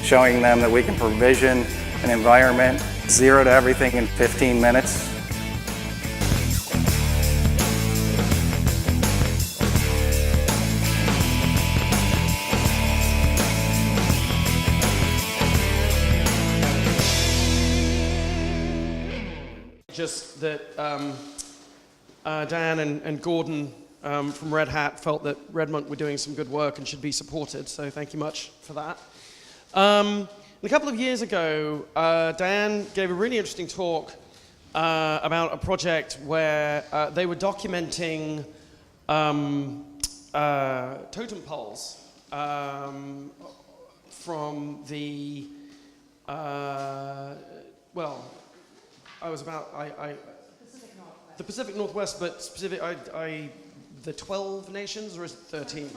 showing them that we can provision an environment, 0 to everything in 15 minutes. Just that Diane and Gordon from Red Hat felt that RedMonk were doing some good work and should be supported, so thank you much for that. A couple of years ago, Diane gave a really interesting talk about a project where they were documenting totem poles from the, well, the Pacific Northwest, but specific, the 12 nations, or is it 13?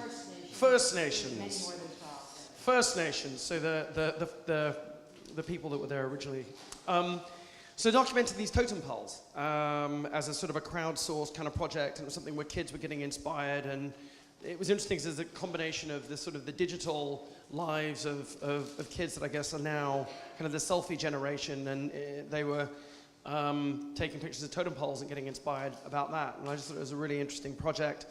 First Nations. Many more than 12. First Nations, so the people that were there originally. So documented these totem poles as a sort of a crowdsourced kind of project, and it was something where kids were getting inspired, and it was interesting because there's a combination of the sort of the digital lives of kids that I guess are now kind of the selfie generation, and they were taking pictures of totem poles and getting inspired about that. And I just thought it was a really interesting project.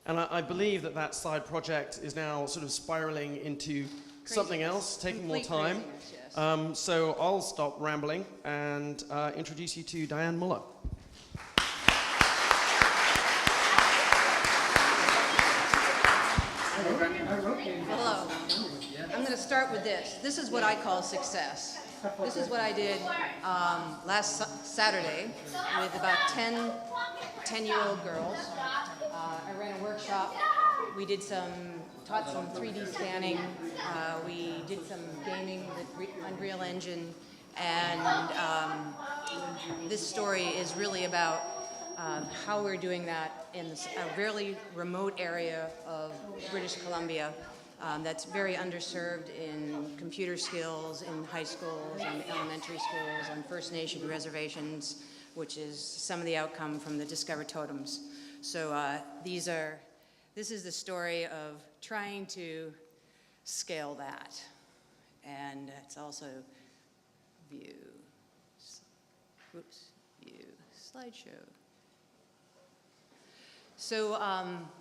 And I believe that that side project is now sort of spiraling into something else, taking more time. Yes. So I'll stop rambling and introduce you to Diane Mueller. Hello. I'm going to start with this. This is what I call success. This is what I did last Saturday with about 10-year-old girls. I ran a workshop. We did taught some 3D scanning. We did some gaming with Unreal Engine. And this story is really about how we're doing that in a really remote area of British Columbia. That's very underserved in computer skills in high schools and elementary schools, on First Nation reservations, which is some of the outcome from the Discover Totems. So this is the story of trying to scale that. And it's also view slideshow. So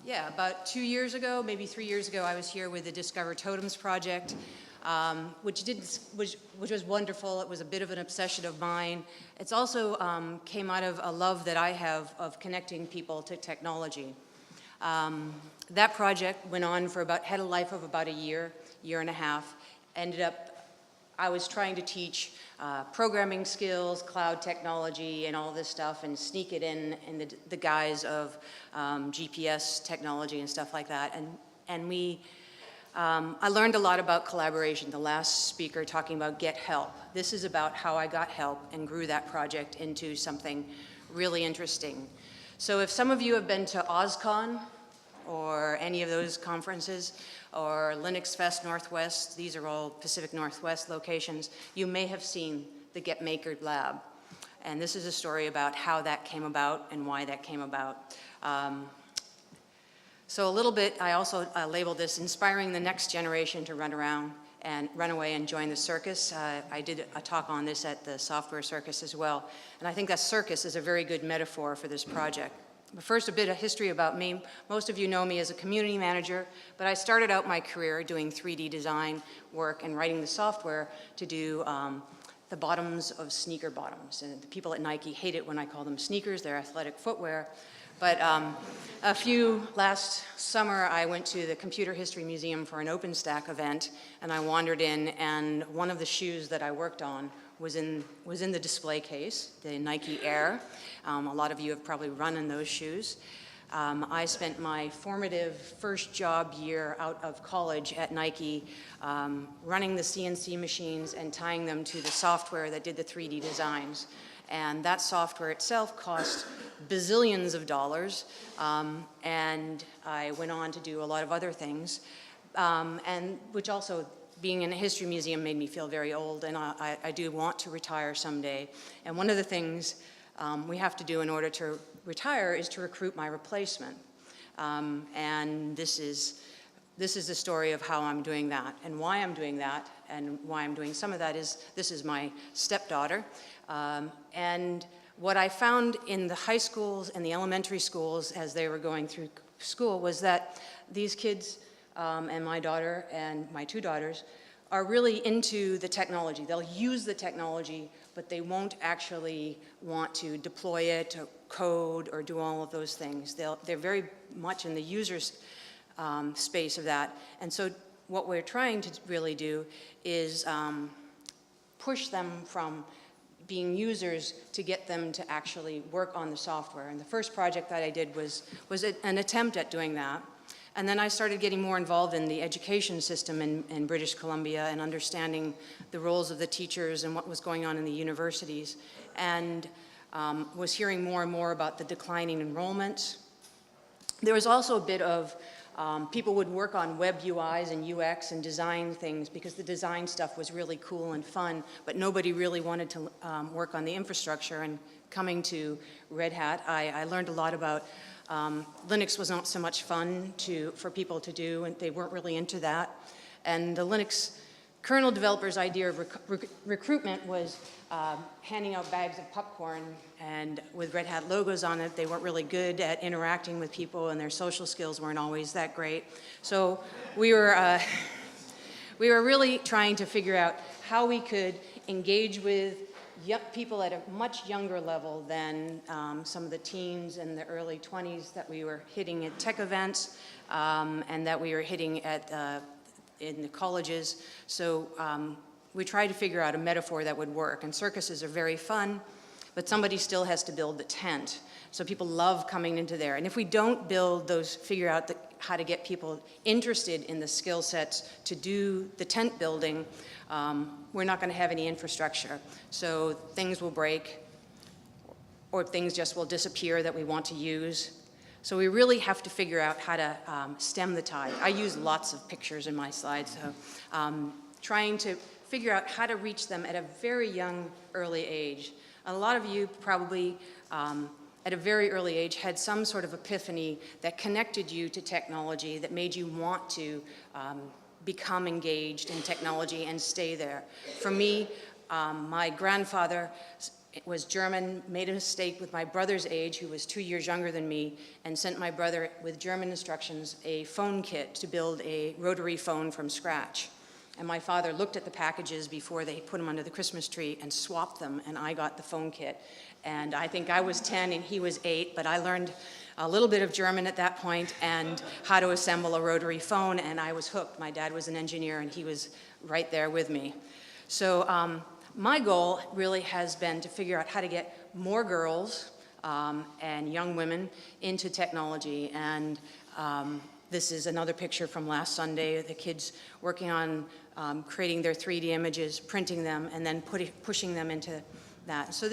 yeah, about 2 years ago, maybe 3 years ago, I was here with the Discover Totems project, which was wonderful. It was a bit of an obsession of mine. It's also came out of a love that I have of connecting people to technology. That project went on for had a life of about a year and a half. Ended up, I was trying to teach programming skills, cloud technology, and all this stuff, and sneak it in the guise of GPS technology and stuff like that. And I learned a lot about collaboration. The last speaker talking about get help. This is about how I got help and grew that project into something really interesting. So if some of you have been to OzCon or any of those conferences, or Linux Fest Northwest, these are all Pacific Northwest locations, you may have seen the GetMakered Lab. And this is a story about how that came about and why that came about. So a little bit, I also labeled this inspiring the next generation to run away and join the circus. I did a talk on this at the Software Circus as well. And I think that circus is a very good metaphor for this project. But first, a bit of history about me. Most of you know me as a community manager, but I started out my career doing 3D design work and writing the software to do the bottoms of sneaker bottoms. And the people at Nike hate it when I call them sneakers, they're athletic footwear. But last summer, I went to the Computer History Museum for an OpenStack event, and I wandered in, and one of the shoes that I worked on was in the display case, the Nike Air. A lot of you have probably run in those shoes. I spent my formative first job year out of college at Nike running the CNC machines and tying them to the software that did the 3D designs. And that software itself cost bazillions of dollars, and I went on to do a lot of other things, and which also, being in a history museum, made me feel very old, and I do want to retire someday. And one of the things we have to do in order to retire is to recruit my replacement. And this is the story of how I'm doing that and why I'm doing that and why I'm doing some of that is this is my stepdaughter. And what I found in the high schools and the elementary schools as they were going through school was that these kids and my daughter and my two daughters are really into the technology. They'll use the technology, but they won't actually want to deploy it, to code, or do all of those things. They're very much in the user's space of that. And so what we're trying to really do is push them from being users to get them to actually work on the software. And the first project that I did was an attempt at doing that. And then I started getting more involved in the education system in British Columbia and understanding the roles of the teachers and what was going on in the universities. And was hearing more and more about the declining enrollment. There was also a bit of people would work on web UIs and UX and design things because the design stuff was really cool and fun, but nobody really wanted to work on the infrastructure. And coming to Red Hat, I learned a lot about Linux was not so much fun for people to do, and they weren't really into that. And the Linux kernel developers' idea of recruitment was handing out bags of popcorn, and with Red Hat logos on it, they weren't really good at interacting with people, and their social skills weren't always that great. So we were really trying to figure out how we could engage with people at a much younger level than some of the teens and the early 20s that we were hitting at tech events and that we were hitting at in the colleges. So we tried to figure out a metaphor that would work. And circuses are very fun, but somebody still has to build the tent. So people love coming into there. And if we don't figure out how to get people interested in the skill sets to do the tent building, we're not going to have any infrastructure. So things will break, or things just will disappear that we want to use. So we really have to figure out how to stem the tide. I use lots of pictures in my slides, so trying to figure out how to reach them at a very young, early age. A lot of you probably, at a very early age, had some sort of epiphany that connected you to technology, that made you want to become engaged in technology and stay there. For me, my grandfather was German, made a mistake with my brother's age, who was 2 years younger than me, and sent my brother with German instructions a phone kit to build a rotary phone from scratch. And my father looked at the packages before they put them under the Christmas tree and swapped them, and I got the phone kit. And I think I was 10 and he was 8, but I learned a little bit of German at that point and how to assemble a rotary phone, and I was hooked. My dad was an engineer and he was right there with me. So my goal really has been to figure out how to get more girls and young women into technology. And this is another picture from last Sunday, the kids working on creating their 3D images, printing them, and then pushing them into that. So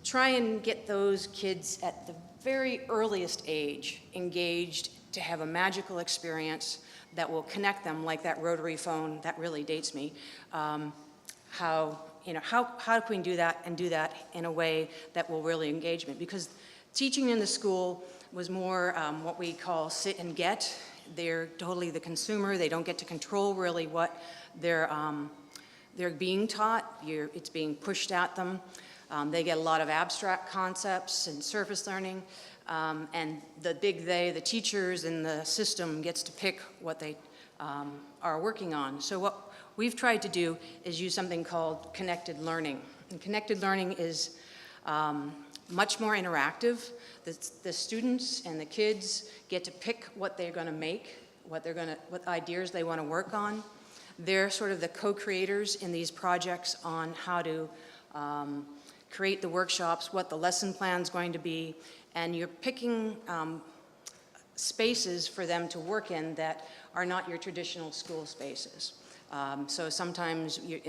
try and get those kids at the very earliest age engaged to have a magical experience that will connect them, like that rotary phone. That really dates me. How can we do that and do that in a way that will really engage me? Because teaching in the school was more what we call sit and get. They're totally the consumer. They don't get to control really what they're being taught. It's being pushed at them. They get a lot of abstract concepts and surface learning. And the teachers and the system gets to pick what they are working on. So what we've tried to do is use something called connected learning. And connected learning is much more interactive. The students and the kids get to pick what they're going to make, what ideas they want to work on. They're sort of the co-creators in these projects on how to create the workshops, what the lesson plan's going to be, and you're picking spaces for them to work in that are not your traditional school spaces. So sometimes you're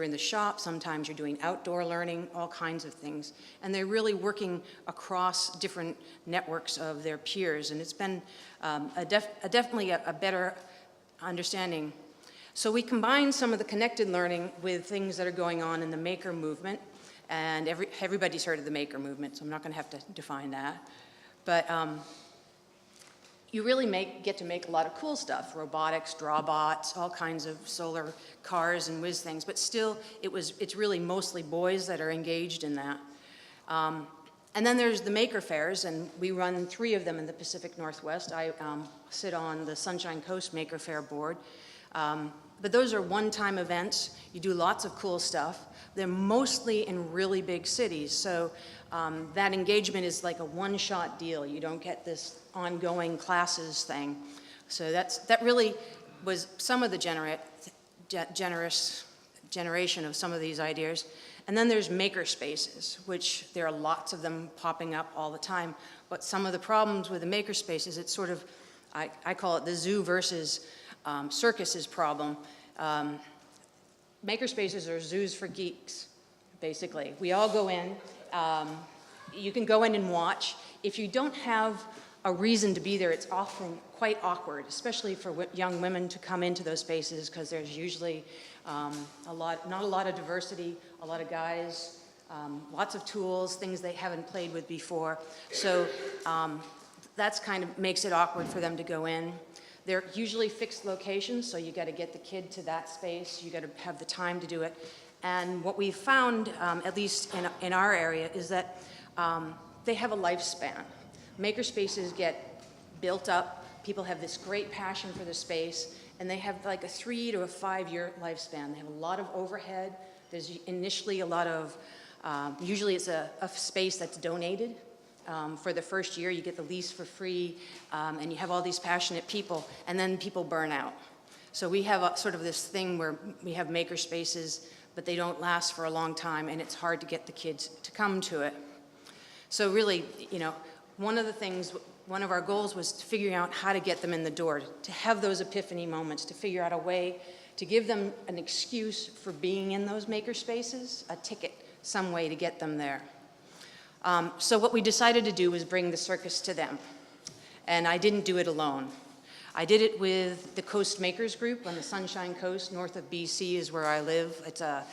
in the shop, sometimes you're doing outdoor learning, all kinds of things. And they're really working across different networks of their peers, and it's been definitely a better understanding. So we combine some of the connected learning with things that are going on in the maker movement, and everybody's heard of the maker movement, so I'm not going to have to define that. But you really get to make a lot of cool stuff, robotics, drawbots, all kinds of solar cars and whiz things, but still it's really mostly boys that are engaged in that. And then there's the maker fairs, and we run 3 of them in the Pacific Northwest. I sit on the Sunshine Coast Maker Fair board. But those are one-time events. You do lots of cool stuff. They're mostly in really big cities, so that engagement is like a one-shot deal. You don't get this ongoing classes thing. So that really was some of the generous generation of some of these ideas. And then there's maker spaces, which there are lots of them popping up all the time. But some of the problems with the maker spaces, it's sort of, I call it the zoo versus circuses problem. Maker spaces are zoos for geeks, basically. We all go in. You can go in and watch. If you don't have a reason to be there, it's often quite awkward, especially for young women to come into those spaces, because there's usually not a lot of diversity, a lot of guys, lots of tools, things they haven't played with before. So that's kind of makes it awkward for them to go in. They're usually fixed locations, so you got to get the kid to that space. You got to have the time to do it. And what we've found, at least in our area, is that they have a lifespan. Maker spaces get built up. People have this great passion for the space, and they have like a 3 to 5 year lifespan. They have a lot of overhead. There's initially a lot of, usually it's a space that's donated. For the first year, you get the lease for free, and you have all these passionate people, and then people burn out. So we have sort of this thing where we have maker spaces, but they don't last for a long time, and it's hard to get the kids to come to it. So really, one of our goals was figuring out how to get them in the door, to have those epiphany moments, to figure out a way to give them an excuse for being in those maker spaces, a ticket, some way to get them there. So what we decided to do was bring the circus to them. And I didn't do it alone. I did it with the Coast Makers Group on the Sunshine Coast, north of BC is where I live. It's a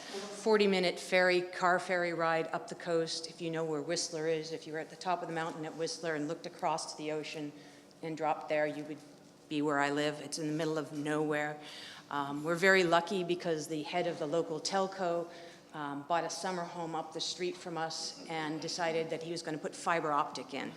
40-minute car ferry ride up the coast. If you know where Whistler is, if you were at the top of the mountain at Whistler and looked across to the ocean and dropped there, you would be where I live. It's in the middle of nowhere. We're very lucky because the head of the local telco bought a summer home up the street from us and decided that he was going to put fiber optic in.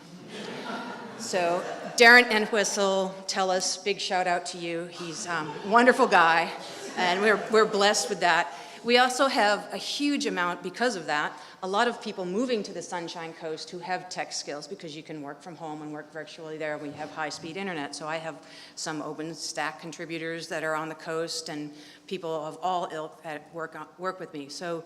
So Darren Entwistle, tell us, big shout out to you. He's a wonderful guy, and we're blessed with that. We also have a huge amount, because of that, a lot of people moving to the Sunshine Coast who have tech skills, because you can work from home and work virtually there. We have high-speed internet, so I have some OpenStack contributors that are on the coast, and people of all ilk that work with me. So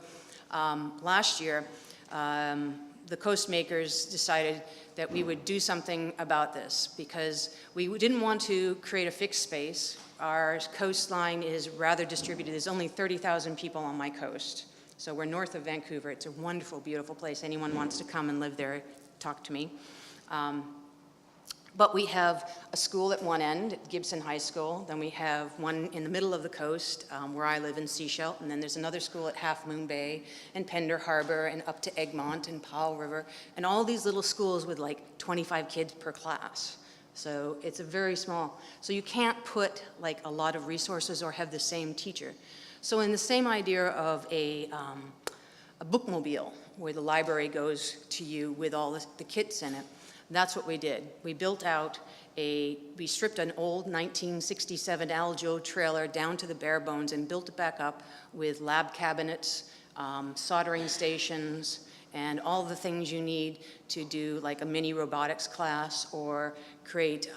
last year, the Coast Makers decided that we would do something about this, because we didn't want to create a fixed space. Our coastline is rather distributed. There's only 30,000 people on my coast. So we're north of Vancouver. It's a wonderful, beautiful place. Anyone wants to come and live there, talk to me. But we have a school at one end, at Gibson High School. Then we have one in the middle of the coast, where I live in Sechelt. And then there's another school at Half Moon Bay and Pender Harbor and up to Egmont and Powell River. And all these little schools with like 25 kids per class. So it's a very small. So you can't put like a lot of resources or have the same teacher. So in the same idea of a bookmobile, where the library goes to you with all the kits in it, that's what we did. We built out we stripped an old 1967 Aljo trailer down to the bare bones and built it back up with lab cabinets, soldering stations, and all the things you need to do like a mini robotics class or create,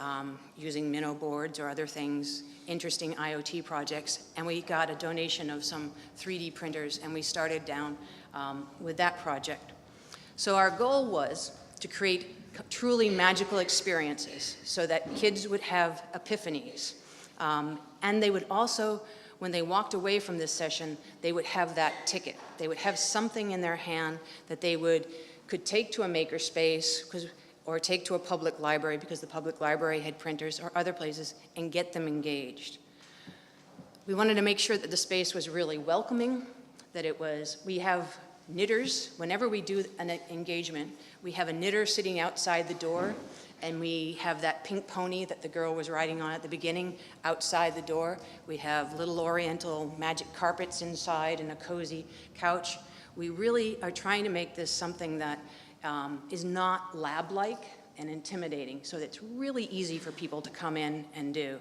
using minnow boards or other things, interesting IoT projects. And we got a donation of some 3D printers, and we started down with that project. So our goal was to create truly magical experiences so that kids would have epiphanies. And they would also, when they walked away from this session, they would have that ticket. They would have something in their hand that they could take to a makerspace or take to a public library, because the public library had printers, or other places, and get them engaged. We wanted to make sure that the space was really welcoming, we have knitters. Whenever we do an engagement, we have a knitter sitting outside the door, and we have that pink pony that the girl was riding on at the beginning outside the door. We have little oriental magic carpets inside and a cozy couch. We really are trying to make this something that is not lab-like and intimidating, so that it's really easy for people to come in and do.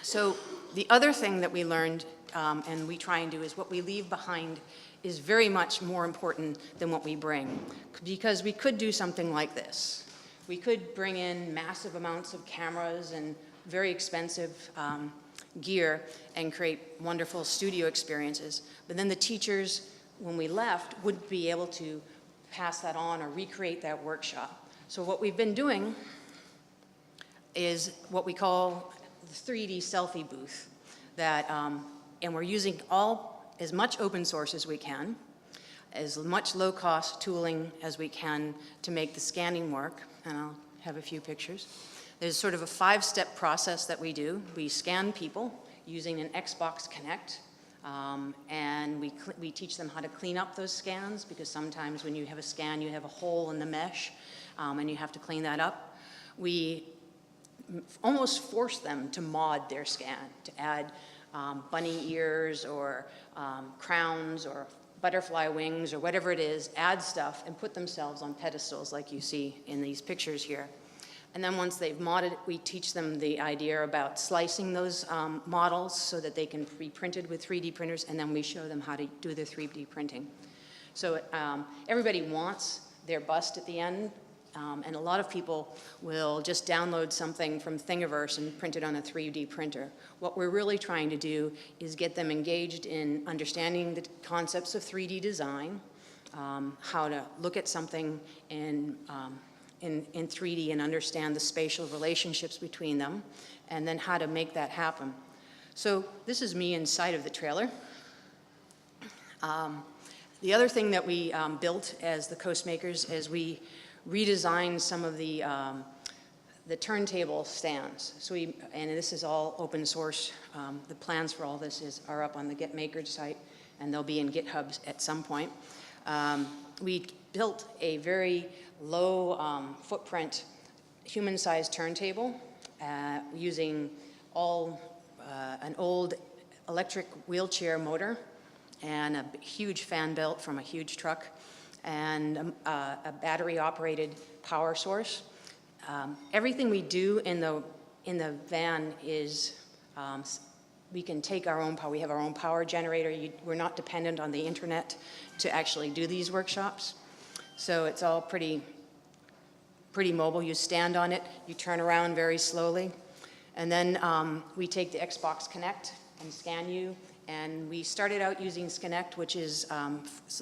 So the other thing that we learned and we try and do is what we leave behind is very much more important than what we bring, because we could do something like this. We could bring in massive amounts of cameras and very expensive gear and create wonderful studio experiences, but then the teachers, when we left, wouldn't be able to pass that on or recreate that workshop. So what we've been doing is what we call the 3D selfie booth, that, and we're using as much open source as we can, as much low-cost tooling as we can to make the scanning work, and I'll have a few pictures. There's sort of a 5-step process that we do. We scan people using an Xbox Connect, and we teach them how to clean up those scans, because sometimes when you have a scan, you have a hole in the mesh, and you have to clean that up. We almost force them to mod their scan, to add bunny ears or crowns or butterfly wings or whatever it is, add stuff and put themselves on pedestals like you see in these pictures here. And then once they've modded it, we teach them the idea about slicing those models so that they can be printed with 3D printers, and then we show them how to do the 3D printing. So everybody wants their bust at the end, and a lot of people will just download something from Thingiverse and print it on a 3D printer. What we're really trying to do is get them engaged in understanding the concepts of 3D design, how to look at something in 3D and understand the spatial relationships between them, and then how to make that happen. So this is me inside of the trailer. The other thing that we built as the Coast Makers is we redesigned some of the turntable stands. So and this is all open source. The plans for all this are up on the GetMakered site, and they'll be in GitHubs at some point. We built a very low footprint human-sized turntable using an old electric wheelchair motor and a huge fan belt from a huge truck and a battery-operated power source. Everything we do in the van is we can take our own power. We have our own power generator. We're not dependent on the internet to actually do these workshops. So it's all pretty mobile. You stand on it, you turn around very slowly, and then we take the Xbox Connect and scan you. And we started out using Connect, which is,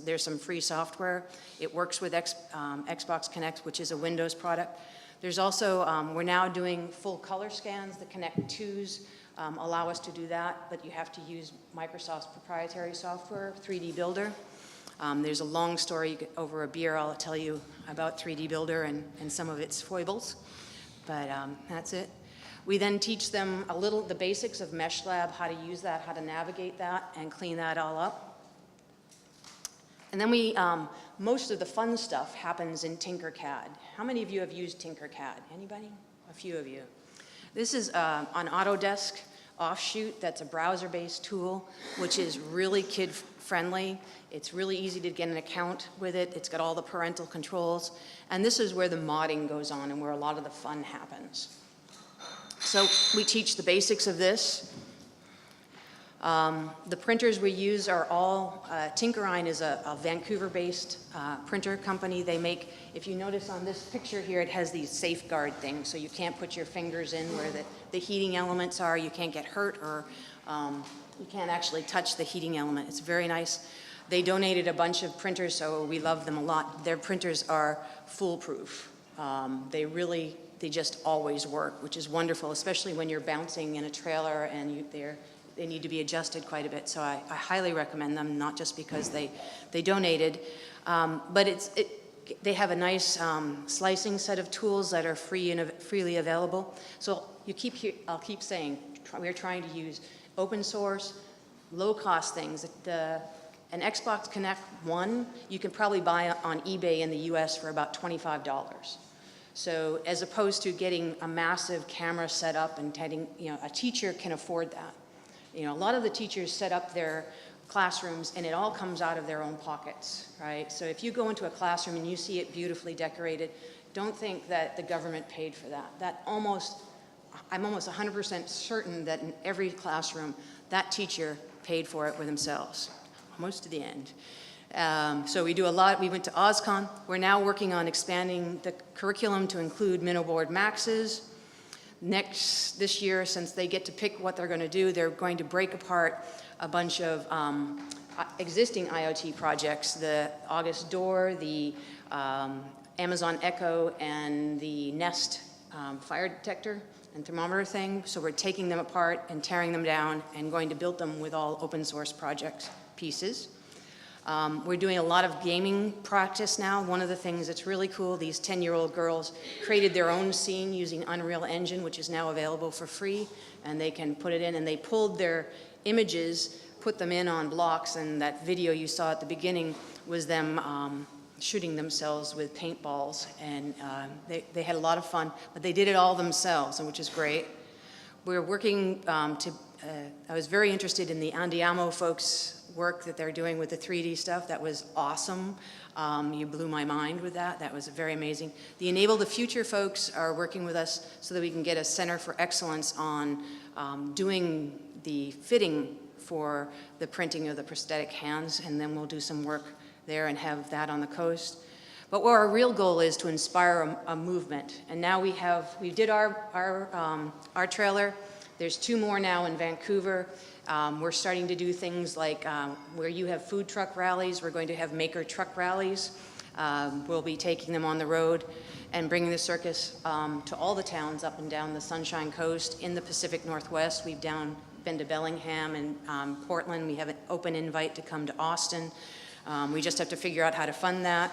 there's some free software. It works with Xbox Connect, which is a Windows product. There's also, we're now doing full color scans. The Connect 2s allow us to do that, but you have to use Microsoft's proprietary software, 3D Builder. There's a long story over a beer I'll tell you about 3D Builder and some of its foibles, but that's it. We then teach them the basics of MeshLab, how to use that, how to navigate that, and clean that all up. And then most of the fun stuff happens in Tinkercad. How many of you have used Tinkercad? Anybody? A few of you. This is an Autodesk offshoot that's a browser-based tool, which is really kid-friendly. It's really easy to get an account with it. It's got all the parental controls. And this is where the modding goes on and where a lot of the fun happens. So we teach the basics of this. The printers we use are all, Tinkerine is a Vancouver-based printer company. They make, if you notice on this picture here, it has these safeguard things, so you can't put your fingers in where the heating elements are, you can't get hurt, or you can't actually touch the heating element. It's very nice. They donated a bunch of printers, so we love them a lot. Their printers are foolproof. They just always work, which is wonderful, especially when you're bouncing in a trailer and they need to be adjusted quite a bit. So I highly recommend them, not just because they donated, but they have a nice slicing set of tools that are freely available. So I'll keep saying, we're trying to use open source, low-cost things. An Xbox Connect 1, you can probably buy on eBay in the US for about $25. So as opposed to getting a massive camera set up and having, a teacher can afford that. A lot of the teachers set up their classrooms and it all comes out of their own pockets, right? So if you go into a classroom and you see it beautifully decorated, don't think that the government paid for that. I'm almost 100% certain that in every classroom, that teacher paid for it with themselves, almost to the end. So we do a lot. We went to OSCON. We're now working on expanding the curriculum to include minnow board maxes. This year, since they get to pick what they're going to do, they're going to break apart a bunch of existing IoT projects, the August Door, the Amazon Echo, and the Nest fire detector and thermometer thing. So we're taking them apart and tearing them down and going to build them with all open source project pieces. We're doing a lot of gaming practice now. One of the things that's really cool, these 10-year-old girls created their own scene using Unreal Engine, which is now available for free, and they can put it in, and they pulled their images, put them in on blocks, and that video you saw at the beginning was them shooting themselves with paintballs, and they had a lot of fun, but they did it all themselves, which is great. We're working I was very interested in the Andiamo folks' work that they're doing with the 3D stuff. That was awesome. You blew my mind with that. That was very amazing. The Enable the Future folks are working with us so that we can get a center for excellence on doing the fitting for the printing of the prosthetic hands, and then we'll do some work there and have that on the coast. But what our real goal is to inspire a movement. And now we did our trailer. There's 2 more now in Vancouver. We're starting to do things like where you have food truck rallies, we're going to have maker truck rallies. We'll be taking them on the road and bringing the circus to all the towns up and down the Sunshine Coast in the Pacific Northwest. We've been to Bellingham and Portland. We have an open invite to come to Austin. We just have to figure out how to fund that.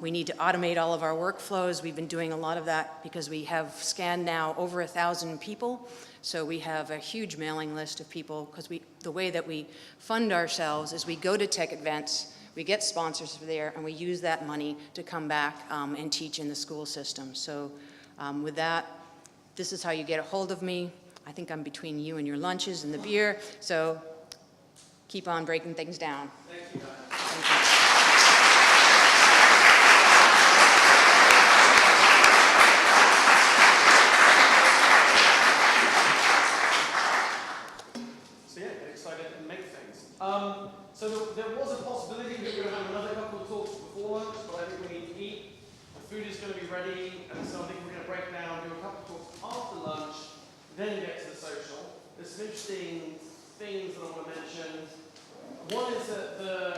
We need to automate all of our workflows. We've been doing a lot of that because we have scanned now over 1,000 people. So we have a huge mailing list of people because the way that we fund ourselves is we go to tech events, we get sponsors there, and we use that money to come back and teach in the school system. So with that, this is how you get a hold of me. I think I'm between you and your lunches and the beer. So keep on breaking things down. Thank you, Diane. Thank you. So there was a possibility that we were going to have another couple of talks before lunch, but I think we need to eat. The food is going to be ready, and so I think we're going to break down, do a couple of talks after lunch, then get to the social. There's some interesting things that I want to mention. One is that the